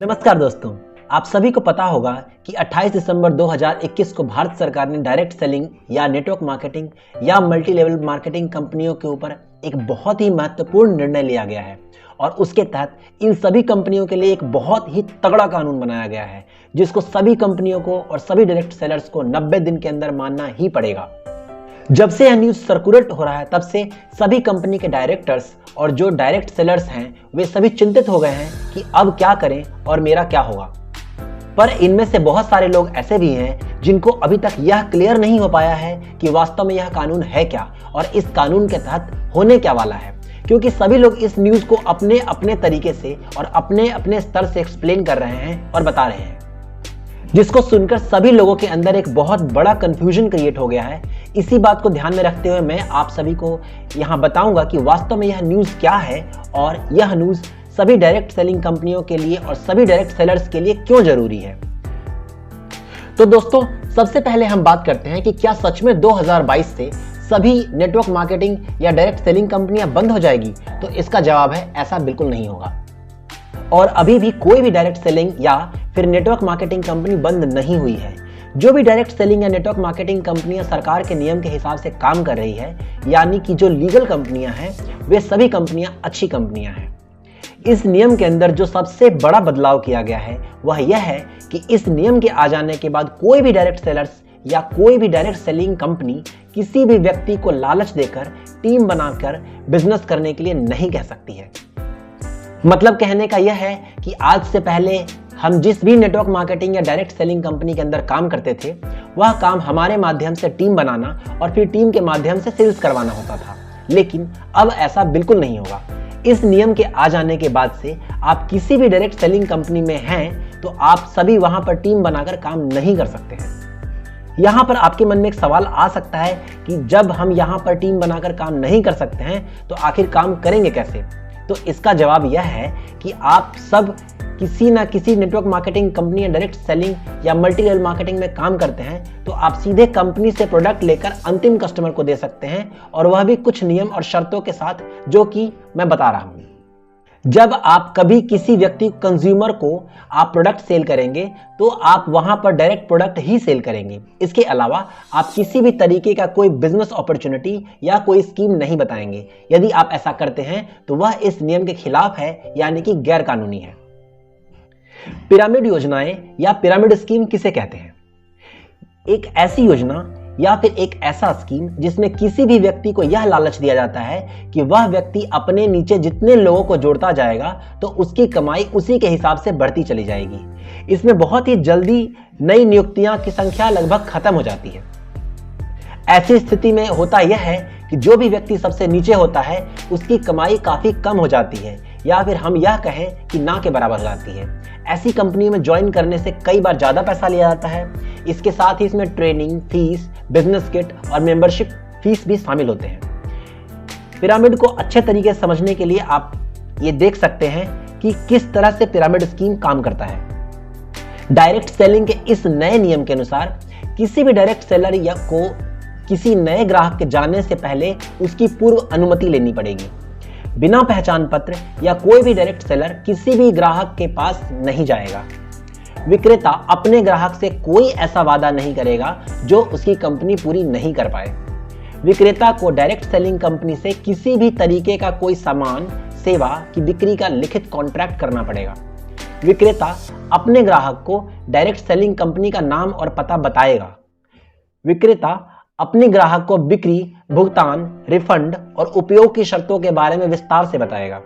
नमस्कार दोस्तों, आप सभी को पता होगा कि 28 दिसंबर 2021 को भारत सरकार ने डायरेक्ट सेलिंग या नेटवर्क मार्केटिंग या मल्टी लेवल मार्केटिंग कंपनियों के ऊपर एक बहुत ही महत्वपूर्ण निर्णय लिया गया है और उसके तहत इन सभी कंपनियों के लिए एक बहुत ही तगड़ा कानून बनाया गया है जिसको सभी कंपनियों को और सभी डायरेक्ट सेलर्स को 90 दिन के अंदर मानना ही पड़ेगा। जब से यह न्यूज़ सर्कुलेट हो रहा है तब से सभी कंपनी के डायरेक्टर्स और जो डायरेक्ट सेलर्स हैं वे सभी चिंतित हो गए हैं कि अब क्या करें और मेरा क्या होगा। पर इनमें से बहुत सारे लोग ऐसे भी हैं जिनको अभी तक यह क्लियर नहीं हो पाया है कि वास्तव में यह कानून है क्या और इस कानून के तहत होने क्या वाला है, क्योंकि सभी लोग इस न्यूज़ को अपने अपने तरीके से और अपने अपने स्तर से एक्सप्लेन कर रहे हैं और बता रहे हैं, जिसको सुनकर सभी लोगों के अंदर एक बहुत बड़ा कंफ्यूजन क्रिएट हो गया है। इसी बात को ध्यान में रखते हुए मैं आप सभी को यहाँ बताऊंगा कि वास्तव में यह न्यूज़ क्या है और यह न्यूज़ सभी डायरेक्ट सेलिंग कंपनियों के लिए और सभी डायरेक्ट सेलर्स के लिए क्यों जरूरी है। तो दोस्तों, सबसे पहले हम बात करते हैं कि क्या सच में 2022 से सभी नेटवर्क मार्केटिंग या डायरेक्ट सेलिंग कंपनियां बंद हो जाएगी। तो इसका जवाब है ऐसा बिल्कुल नहीं होगा और अभी भी कोई भी डायरेक्ट सेलिंग या फिर नेटवर्क मार्केटिंग कंपनी बंद नहीं हुई है। जो भी डायरेक्ट सेलिंग या नेटवर्क मार्केटिंग कंपनियां सरकार के नियम के हिसाब से काम कर रही है, यानी कि जो लीगल कंपनियां हैं, वे सभी कंपनियां अच्छी कंपनियां हैं। इस नियम के अंदर जो सबसे बड़ा बदलाव किया गया है वह यह है कि इस नियम के आ जाने के बाद कोई भी डायरेक्ट सेलर्स या कोई भी डायरेक्ट सेलिंग कंपनी किसी भी व्यक्ति को लालच देकर टीम बनाकर बिजनेस करने के लिए नहीं कह सकती है। मतलब कहने का यह है कि आज से पहले हम जिस भी नेटवर्क मार्केटिंग या डायरेक्ट सेलिंग कंपनी के अंदर काम करते थे, वह काम हमारे माध्यम से टीम बनाना और फिर टीम के माध्यम से सेल्स करवाना होता था, लेकिन अब ऐसा बिल्कुल नहीं होगा। इस नियम के आ जाने के बाद से आप किसी भी डायरेक्ट सेलिंग कंपनी में हैं तो आप सभी वहां पर टीम बनाकर काम नहीं कर सकते हैं। यहाँ पर आपके मन में एक सवाल आ सकता है कि जब हम यहाँ पर टीम बनाकर काम नहीं कर सकते हैं तो आखिर काम करेंगे कैसे। तो इसका जवाब यह है कि आप सब किसी ना किसी नेटवर्क मार्केटिंग कंपनी या डायरेक्ट सेलिंग या मल्टी लेवल मार्केटिंग में काम करते हैं तो आप सीधे कंपनी से प्रोडक्ट लेकर अंतिम कस्टमर को दे सकते हैं, और वह भी कुछ नियम और शर्तों के साथ जो कि मैं बता रहा हूं। जब आप कभी किसी व्यक्ति कंज्यूमर को आप प्रोडक्ट सेल करेंगे तो आप वहां पर डायरेक्ट प्रोडक्ट ही सेल करेंगे। इसके अलावा आप किसी भी तरीके का कोई बिजनेस अपॉर्चुनिटी या कोई स्कीम नहीं बताएंगे। यदि आप ऐसा करते हैं तो वह इस नियम के खिलाफ है, यानी कि गैर कानूनी है। पिरामिड योजनाएं या पिरामिड स्कीम किसे कहते हैं? एक ऐसी योजना या फिर एक ऐसा स्कीम जिसमें किसी भी व्यक्ति को यह लालच दिया जाता है कि वह व्यक्ति अपने नीचे जितने लोगों को जोड़ता जाएगा तो उसकी कमाई उसी के हिसाब से बढ़ती चली जाएगी। इसमें बहुत ही जल्दी नई नियुक्तियां की संख्या लगभग खत्म हो जाती है। ऐसी स्थिति में होता यह है कि जो भी व्यक्ति सबसे नीचे होता है उसकी कमाई काफी कम हो जाती है, या फिर हम यह कहें कि ना के बराबर हो जाती है। ऐसी कंपनी में ज्वाइन करने से कई बार ज्यादा पैसा लिया जाता है। इसके साथ ही इसमें ट्रेनिंग फीस, बिजनेस किट और मेंबरशिप फीस भी शामिल होते हैं। पिरामिड को अच्छे तरीके से समझने के लिए आप ये देख सकते हैं कि किस तरह से पिरामिड स्कीम काम करता है। डायरेक्ट सेलिंग के इस नए नियम के अनुसार किसी भी डायरेक्ट सेलर या को किसी नए ग्राहक के जाने से पहले उसकी पूर्व अनुमति लेनी पड़ेगी। बिना पहचान पत्र या कोई भी डायरेक्ट सेलर किसी भी ग्राहक के पास नहीं जाएगा। विक्रेता अपने ग्राहक से कोई ऐसा वादा नहीं करेगा जो उसकी कंपनी पूरी नहीं कर पाए। विक्रेता को डायरेक्ट सेलिंग कंपनी से किसी भी तरीके का कोई सामान, सेवा की बिक्री का लिखित कॉन्ट्रैक्ट करना पड़ेगा। विक्रेता अपने ग्राहक को डायरेक्ट सेलिंग कंपनी का नाम और पता बताएगा। विक्रेता अपने ग्राहक को बिक्री, भुगतान, रिफंड और उपयोग की शर्तों के बारे में विस्तार से बताएगा।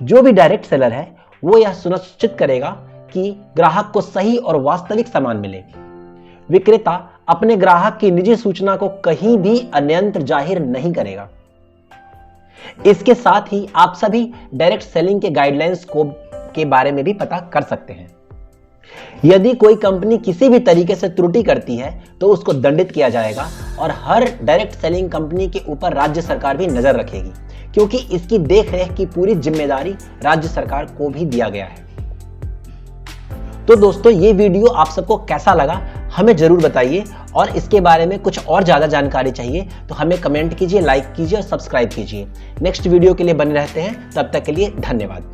जो भी डायरेक्ट सेलर है वो यह सुनिश्चित करेगा कि ग्राहक को सही और वास्तविक सामान मिले। विक्रेता अपने ग्राहक की निजी सूचना को कहीं भी अन्यत्र जाहिर नहीं करेगा। इसके साथ ही आप सभी डायरेक्ट सेलिंग के गाइडलाइंस के बारे में भी पता कर सकते हैं। यदि कोई कंपनी किसी भी तरीके से त्रुटि करती है तो उसको दंडित किया जाएगा, और हर डायरेक्ट सेलिंग कंपनी के ऊपर राज्य सरकार भी नजर रखेगी, क्योंकि इसकी देखरेख की पूरी जिम्मेदारी राज्य सरकार को भी दिया गया है। तो दोस्तों, ये वीडियो आप सबको कैसा लगा हमें जरूर बताइए, और इसके बारे में कुछ और ज्यादा जानकारी चाहिए तो हमें कमेंट कीजिए, लाइक कीजिए और सब्सक्राइब कीजिए। नेक्स्ट वीडियो के लिए बने रहते हैं, तब तक के लिए धन्यवाद।